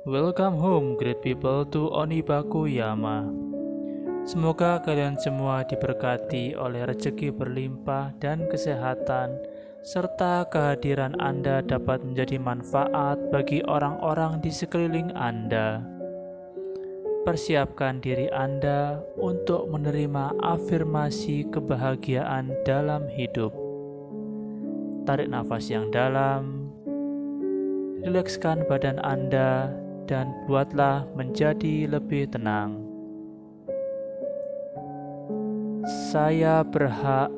Welcome home, great people, to Onibaku Yama. Semoga kalian semua diberkati oleh rezeki berlimpah dan kesehatan, serta kehadiran Anda dapat menjadi manfaat bagi orang-orang di sekeliling Anda. Persiapkan diri Anda untuk menerima afirmasi kebahagiaan dalam hidup. Tarik nafas yang dalam, rilekskan badan Anda, dan buatlah menjadi lebih tenang. Saya berhak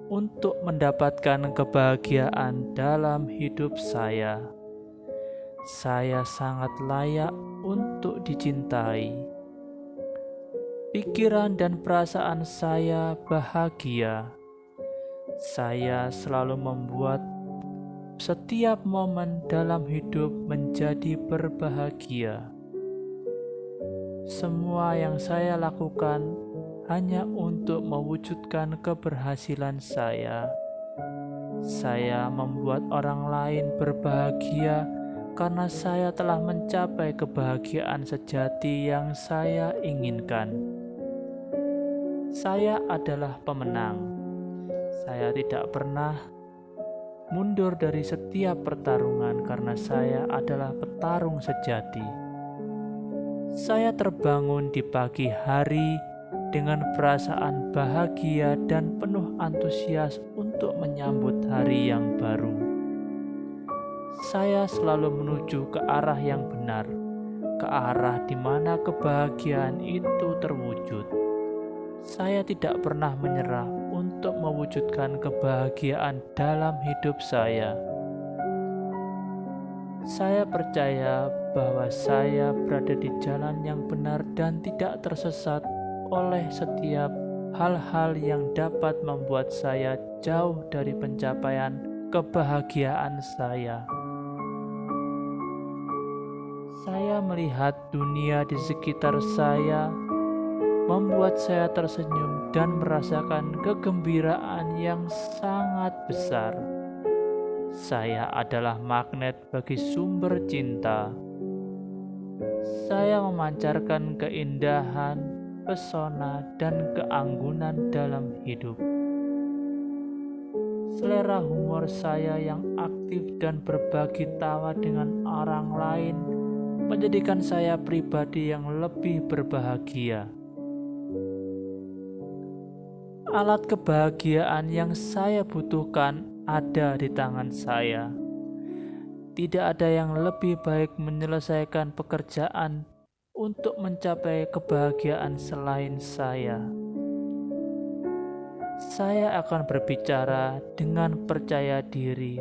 untuk mendapatkan kebahagiaan dalam hidup saya. Saya sangat layak untuk dicintai. Pikiran dan perasaan saya bahagia. Saya selalu membuat setiap momen dalam hidup menjadi berbahagia. Semua yang saya lakukan hanya untuk mewujudkan keberhasilan saya. Saya membuat orang lain berbahagia karena saya telah mencapai kebahagiaan sejati yang saya inginkan. Saya adalah pemenang. Saya tidak pernah mundur dari setiap pertarungan karena saya adalah petarung sejati. Saya terbangun di pagi hari dengan perasaan bahagia dan penuh antusias untuk menyambut hari yang baru. Saya selalu menuju ke arah yang benar, ke arah di mana kebahagiaan itu terwujud. Saya tidak pernah menyerah untuk mewujudkan kebahagiaan dalam hidup saya. Saya percaya bahwa saya berada di jalan yang benar dan tidak tersesat oleh setiap hal-hal yang dapat membuat saya jauh dari pencapaian kebahagiaan saya. Saya melihat dunia di sekitar saya membuat saya tersenyum dan merasakan kegembiraan yang sangat besar. Saya adalah magnet bagi sumber cinta. Saya memancarkan keindahan, pesona, dan keanggunan dalam hidup. Selera humor saya yang aktif dan berbagi tawa dengan orang lain menjadikan saya pribadi yang lebih berbahagia. Alat kebahagiaan yang saya butuhkan ada di tangan saya. Tidak ada yang lebih baik menyelesaikan pekerjaan untuk mencapai kebahagiaan selain saya. Saya akan berbicara dengan percaya diri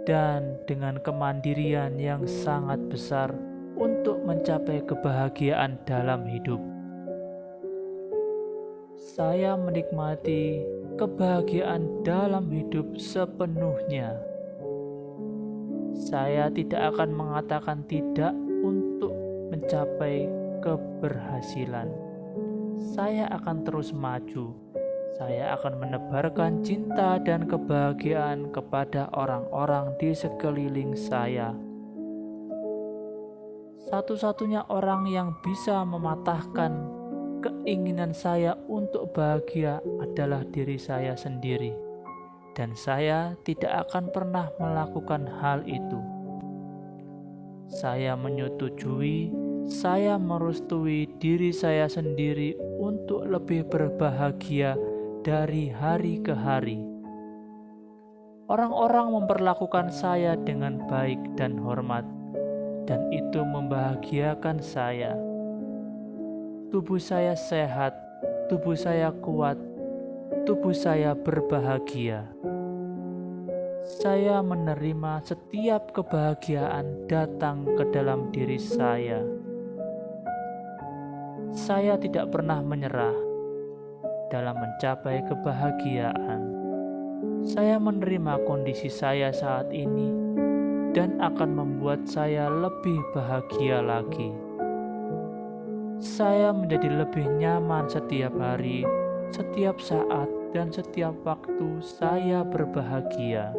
dan dengan kemandirian yang sangat besar untuk mencapai kebahagiaan dalam hidup. Saya menikmati kebahagiaan dalam hidup sepenuhnya. Saya tidak akan mengatakan tidak untuk mencapai keberhasilan. Saya akan terus maju. Saya akan menebarkan cinta dan kebahagiaan kepada orang-orang di sekeliling saya. Satu-satunya orang yang bisa mematahkan keinginan saya untuk bahagia adalah diri saya sendiri, dan saya tidak akan pernah melakukan hal itu. Saya menyetujui, saya merestui diri saya sendiri untuk lebih berbahagia dari hari ke hari. Orang-orang memperlakukan saya dengan baik dan hormat, dan itu membahagiakan saya. Tubuh saya sehat, tubuh saya kuat, tubuh saya berbahagia. Saya menerima setiap kebahagiaan datang ke dalam diri saya. Saya tidak pernah menyerah dalam mencapai kebahagiaan. Saya menerima kondisi saya saat ini dan akan membuat saya lebih bahagia lagi. Saya menjadi lebih nyaman setiap hari, setiap saat, dan setiap waktu saya berbahagia.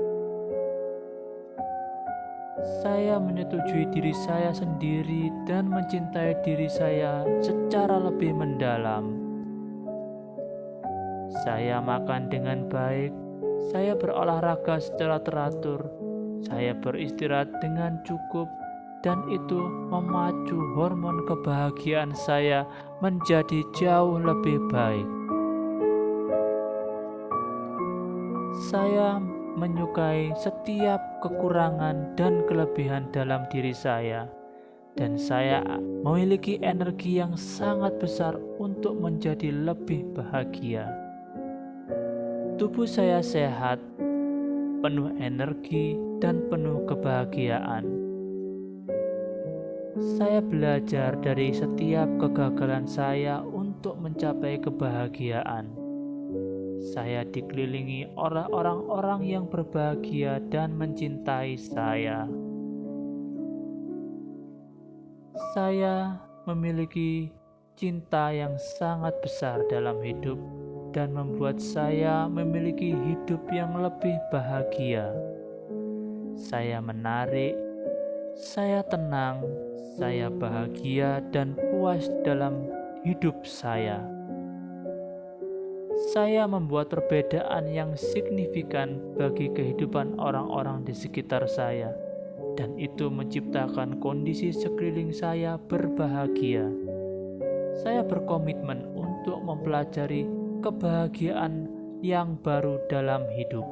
Saya menyetujui diri saya sendiri dan mencintai diri saya secara lebih mendalam. Saya makan dengan baik, saya berolahraga secara teratur, saya beristirahat dengan cukup, dan itu memacu hormon kebahagiaan saya menjadi jauh lebih baik. Saya menyukai setiap kekurangan dan kelebihan dalam diri saya, dan saya memiliki energi yang sangat besar untuk menjadi lebih bahagia. Tubuh saya sehat, penuh energi, dan penuh kebahagiaan. Saya belajar dari setiap kegagalan saya untuk mencapai kebahagiaan. Saya dikelilingi oleh orang-orang yang berbahagia dan mencintai saya. Saya memiliki cinta yang sangat besar dalam hidup dan membuat saya memiliki hidup yang lebih bahagia. Saya menarik, saya tenang, saya bahagia dan puas dalam hidup saya. Saya membuat perbedaan yang signifikan bagi kehidupan orang-orang di sekitar saya, dan itu menciptakan kondisi sekeliling saya berbahagia. Saya berkomitmen untuk mempelajari kebahagiaan yang baru dalam hidup.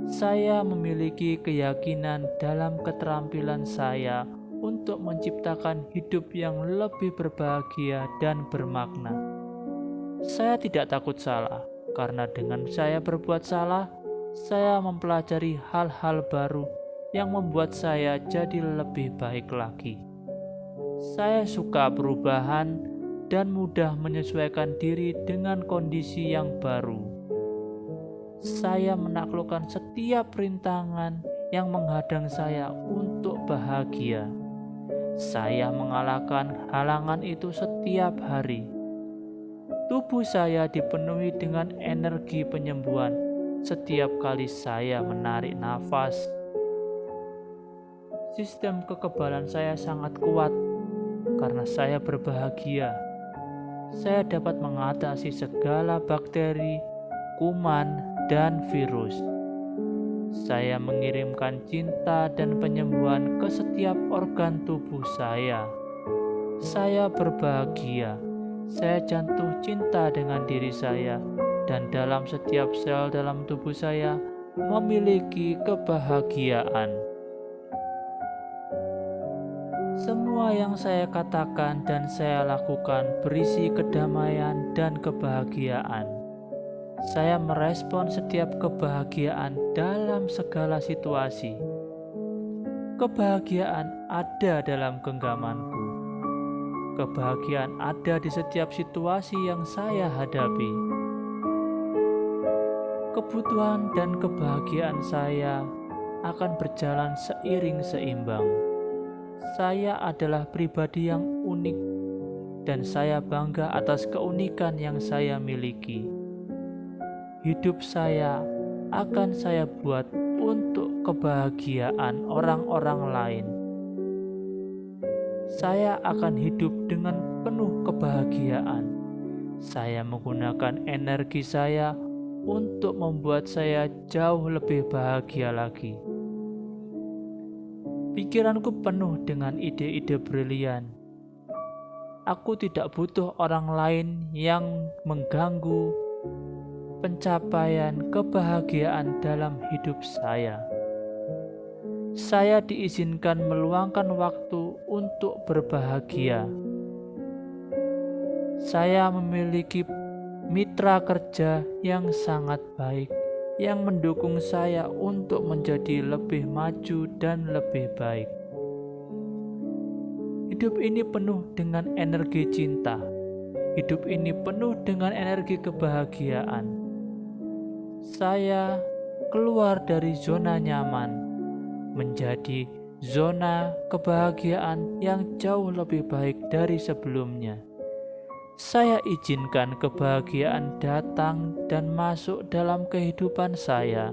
Saya memiliki keyakinan dalam keterampilan saya untuk menciptakan hidup yang lebih berbahagia dan bermakna. Saya tidak takut salah, karena dengan saya berbuat salah, saya mempelajari hal-hal baru yang membuat saya jadi lebih baik lagi. Saya suka perubahan dan mudah menyesuaikan diri dengan kondisi yang baru. Saya menaklukkan setiap rintangan yang menghadang saya untuk bahagia. Saya mengalahkan halangan itu setiap hari. Tubuh saya dipenuhi dengan energi penyembuhan setiap kali saya menarik nafas. Sistem kekebalan saya sangat kuat karena saya berbahagia. Saya dapat mengatasi segala bakteri, kuman, dan virus. Saya mengirimkan cinta dan penyembuhan ke setiap organ tubuh saya. Saya berbahagia. Saya jatuh cinta dengan diri saya, dan dalam setiap sel dalam tubuh saya memiliki kebahagiaan. Semua yang saya katakan dan saya lakukan berisi kedamaian dan kebahagiaan. Saya merespon setiap kebahagiaan dalam segala situasi. Kebahagiaan ada dalam genggamanku. Kebahagiaan ada di setiap situasi yang saya hadapi. Kebutuhan dan kebahagiaan saya akan berjalan seiring seimbang. Saya adalah pribadi yang unik, dan saya bangga atas keunikan yang saya miliki. Hidup saya akan saya buat untuk kebahagiaan orang-orang lain. Saya akan hidup dengan penuh kebahagiaan. Saya menggunakan energi saya untuk membuat saya jauh lebih bahagia lagi. Pikiranku penuh dengan ide-ide brilian. Aku tidak butuh orang lain yang mengganggu pencapaian kebahagiaan dalam hidup saya. Saya diizinkan meluangkan waktu untuk berbahagia. Saya memiliki mitra kerja yang sangat baik, yang mendukung saya untuk menjadi lebih maju dan lebih baik. Hidup ini penuh dengan energi cinta. Hidup ini penuh dengan energi kebahagiaan. Saya keluar dari zona nyaman, menjadi zona kebahagiaan yang jauh lebih baik dari sebelumnya. Saya izinkan kebahagiaan datang dan masuk dalam kehidupan saya.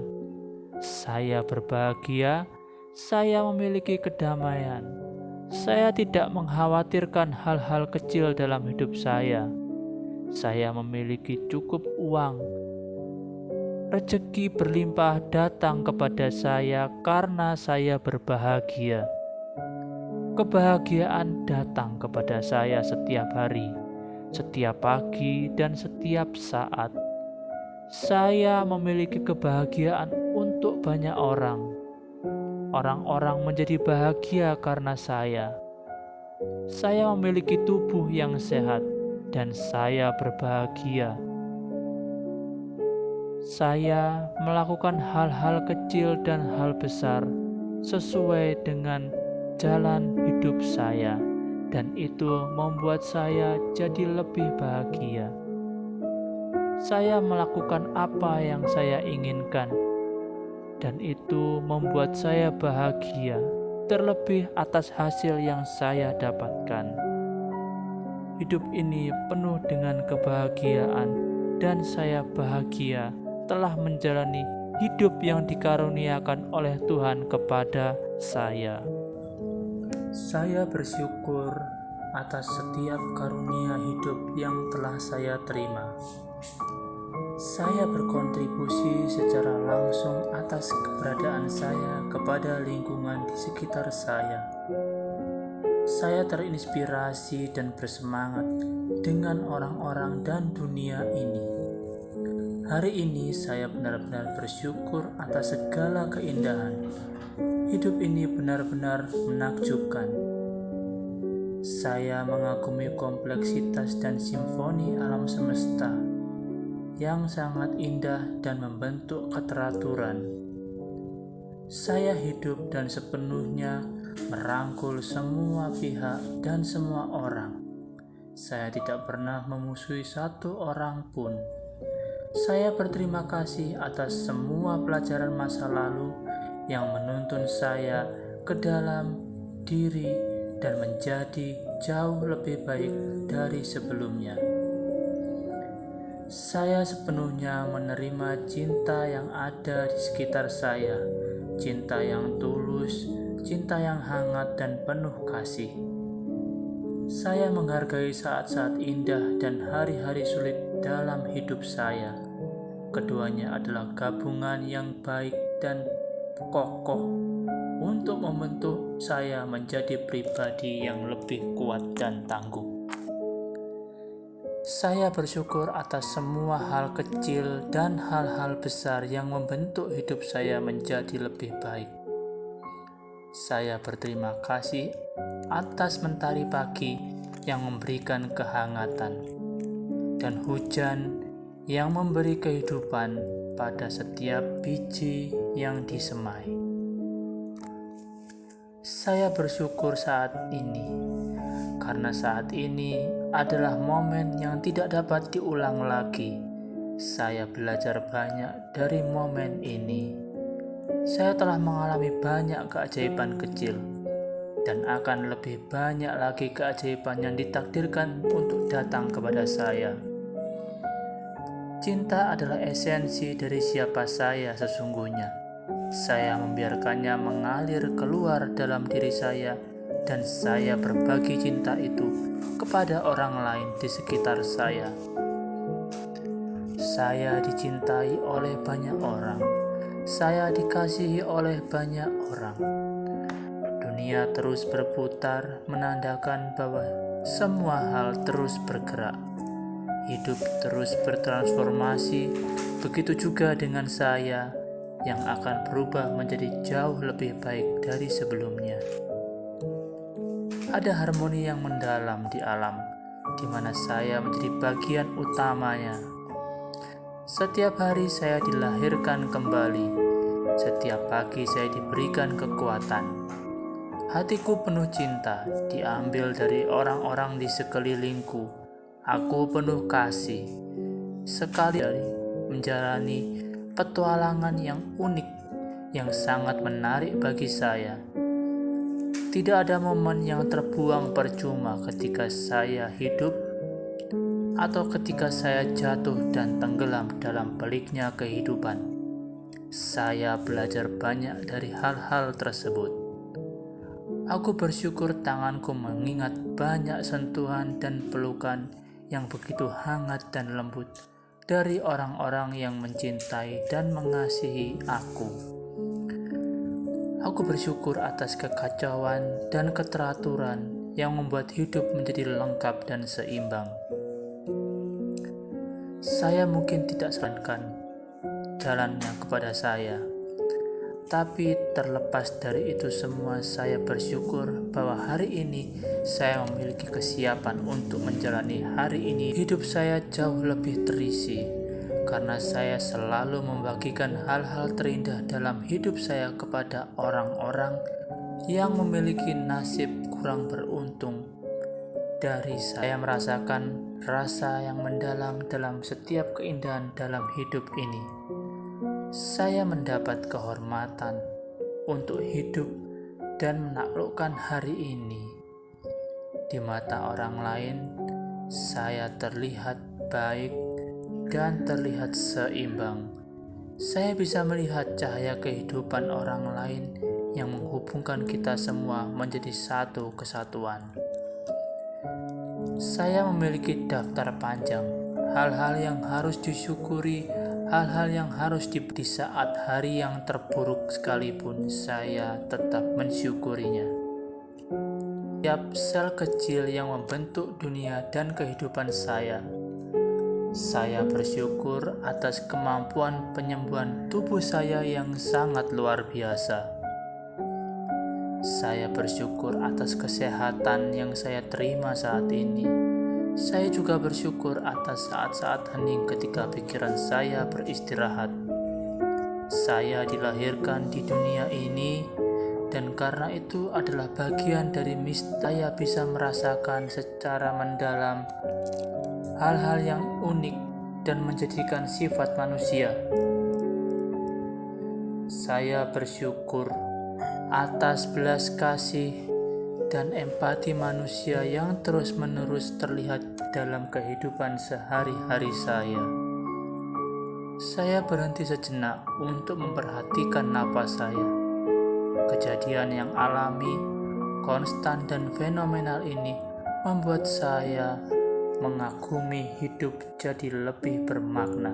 Saya berbahagia, saya memiliki kedamaian. Saya tidak mengkhawatirkan hal-hal kecil dalam hidup saya. Saya memiliki cukup uang. Rezeki berlimpah datang kepada saya karena saya berbahagia. Kebahagiaan datang kepada saya setiap hari, setiap pagi, dan setiap saat. Saya memiliki kebahagiaan untuk banyak orang. Orang-orang menjadi bahagia karena saya. Saya memiliki tubuh yang sehat dan saya berbahagia. Saya melakukan hal-hal kecil dan hal besar sesuai dengan jalan hidup saya, dan itu membuat saya jadi lebih bahagia. Saya melakukan apa yang saya inginkan, dan itu membuat saya bahagia, terlebih atas hasil yang saya dapatkan. Hidup ini penuh dengan kebahagiaan, dan saya bahagia telah menjalani hidup yang dikaruniakan oleh Tuhan kepada saya. Saya bersyukur atas setiap karunia hidup yang telah saya terima. Saya berkontribusi secara langsung atas keberadaan saya kepada lingkungan di sekitar saya. Saya terinspirasi dan bersemangat dengan orang-orang dan dunia ini. Hari ini saya benar-benar bersyukur atas segala keindahan. Hidup ini benar-benar menakjubkan. Saya mengagumi kompleksitas dan simfoni alam semesta yang sangat indah dan membentuk keteraturan. Saya hidup dan sepenuhnya merangkul semua pihak dan semua orang. Saya tidak pernah memusuhi satu orang pun. Saya berterima kasih atas semua pelajaran masa lalu yang menuntun saya ke dalam diri dan menjadi jauh lebih baik dari sebelumnya. Saya sepenuhnya menerima cinta yang ada di sekitar saya, cinta yang tulus, cinta yang hangat dan penuh kasih. Saya menghargai saat-saat indah dan hari-hari sulit dalam hidup saya. Keduanya adalah gabungan yang baik dan kokoh untuk membentuk saya menjadi pribadi yang lebih kuat dan tangguh. Saya bersyukur atas semua hal kecil dan hal-hal besar yang membentuk hidup saya menjadi lebih baik. Saya berterima kasih atas mentari pagi yang memberikan kehangatan dan hujan yang memberi kehidupan pada setiap biji yang disemai. Saya bersyukur saat ini, karena saat ini adalah momen yang tidak dapat diulang lagi. Saya belajar banyak dari momen ini. Saya telah mengalami banyak keajaiban kecil, dan akan lebih banyak lagi keajaiban yang ditakdirkan untuk datang kepada saya. Cinta adalah esensi dari siapa saya sesungguhnya. Saya membiarkannya mengalir keluar dalam diri saya, dan saya berbagi cinta itu kepada orang lain di sekitar saya. Saya dicintai oleh banyak orang. Saya dikasihi oleh banyak orang. Dunia terus berputar, menandakan bahwa semua hal terus bergerak. Hidup terus bertransformasi, begitu juga dengan saya yang akan berubah menjadi jauh lebih baik dari sebelumnya. Ada harmoni yang mendalam di alam, di mana saya menjadi bagian utamanya. Setiap hari saya dilahirkan kembali. Setiap pagi saya diberikan kekuatan. Hatiku penuh cinta, diambil dari orang-orang di sekelilingku. Aku penuh kasih. Sekali menjalani petualangan yang unik, yang sangat menarik bagi saya. Tidak ada momen yang terbuang percuma ketika saya hidup atau ketika saya jatuh dan tenggelam dalam peliknya kehidupan. Saya belajar banyak dari hal-hal tersebut. Aku bersyukur tanganku mengingat banyak sentuhan dan pelukan yang begitu hangat dan lembut dari orang-orang yang mencintai dan mengasihi aku. Aku bersyukur atas kekacauan dan keteraturan yang membuat hidup menjadi lengkap dan seimbang. Saya mungkin tidak sarankan jalannya kepada saya, tapi terlepas dari itu semua, saya bersyukur bahwa hari ini saya memiliki kesiapan untuk menjalani hari ini. Hidup saya jauh lebih terisi karena saya selalu membagikan hal-hal terindah dalam hidup saya kepada orang-orang yang memiliki nasib kurang beruntung. Dari saya merasakan rasa yang mendalam dalam setiap keindahan dalam hidup ini. Saya mendapat kehormatan untuk hidup dan menaklukkan hari ini. Di mata orang lain, saya terlihat baik dan terlihat seimbang. Saya bisa melihat cahaya kehidupan orang lain yang menghubungkan kita semua menjadi satu kesatuan. Saya memiliki daftar panjang, hal-hal yang harus disyukuri, hal-hal yang harus di saat hari yang terburuk sekalipun saya tetap mensyukurinya. Setiap sel kecil yang membentuk dunia dan kehidupan saya bersyukur atas kemampuan penyembuhan tubuh saya yang sangat luar biasa. Saya bersyukur atas kesehatan yang saya terima saat ini. Saya juga bersyukur atas saat-saat hening ketika pikiran saya beristirahat. Saya dilahirkan di dunia ini, dan karena itu adalah bagian dari saya bisa merasakan secara mendalam hal-hal yang unik dan menjadikan sifat manusia. Saya bersyukur atas belas kasih dan empati manusia yang terus-menerus terlihat dalam kehidupan sehari-hari saya. Saya berhenti sejenak untuk memperhatikan napas saya. Kejadian yang alami, konstan dan fenomenal ini membuat saya mengagumi hidup jadi lebih bermakna.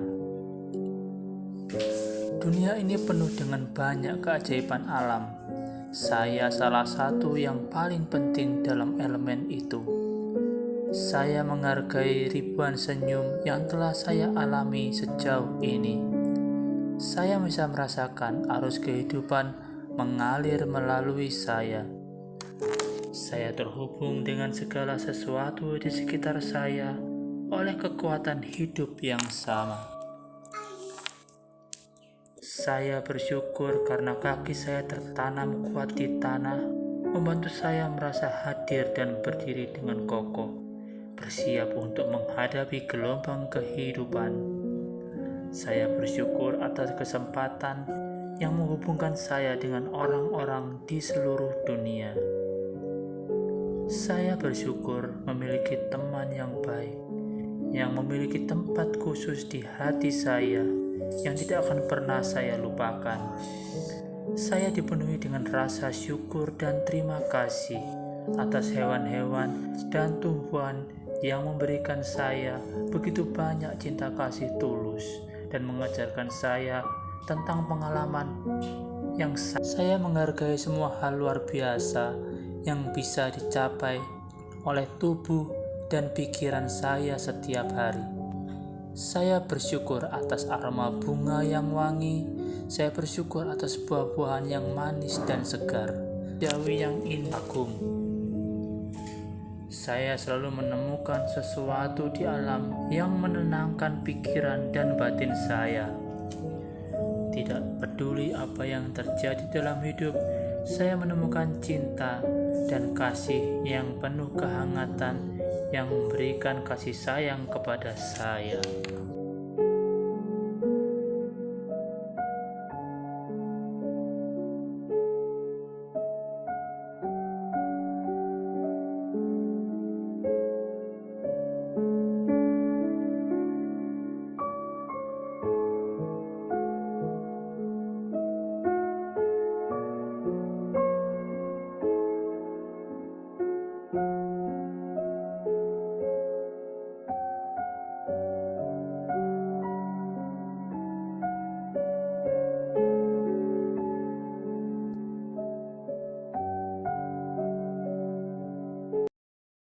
Dunia ini penuh dengan banyak keajaiban alam. Saya salah satu yang paling penting dalam elemen itu. Saya menghargai ribuan senyum yang telah saya alami sejauh ini. Saya bisa merasakan arus kehidupan mengalir melalui saya. Saya terhubung dengan segala sesuatu di sekitar saya oleh kekuatan hidup yang sama. Saya bersyukur karena kaki saya tertanam kuat di tanah, membantu saya merasa hadir dan berdiri dengan kokoh, bersiap untuk menghadapi gelombang kehidupan. Saya bersyukur atas kesempatan yang menghubungkan saya dengan orang-orang di seluruh dunia. Saya bersyukur memiliki teman yang baik, yang memiliki tempat khusus di hati saya, yang tidak akan pernah saya lupakan. Saya dipenuhi dengan rasa syukur dan terima kasih atas hewan-hewan dan tumbuhan yang memberikan saya begitu banyak cinta kasih tulus dan mengajarkan saya tentang pengalaman yang saya menghargai semua hal luar biasa yang bisa dicapai oleh tubuh dan pikiran saya setiap hari. Saya bersyukur atas aroma bunga yang wangi. Saya bersyukur atas buah-buahan yang manis dan segar, dawi yang indah agung. Saya selalu menemukan sesuatu di alam yang menenangkan pikiran dan batin saya. Tidak peduli apa yang terjadi dalam hidup, saya menemukan cinta dan kasih yang penuh kehangatan yang memberikan kasih sayang kepada saya.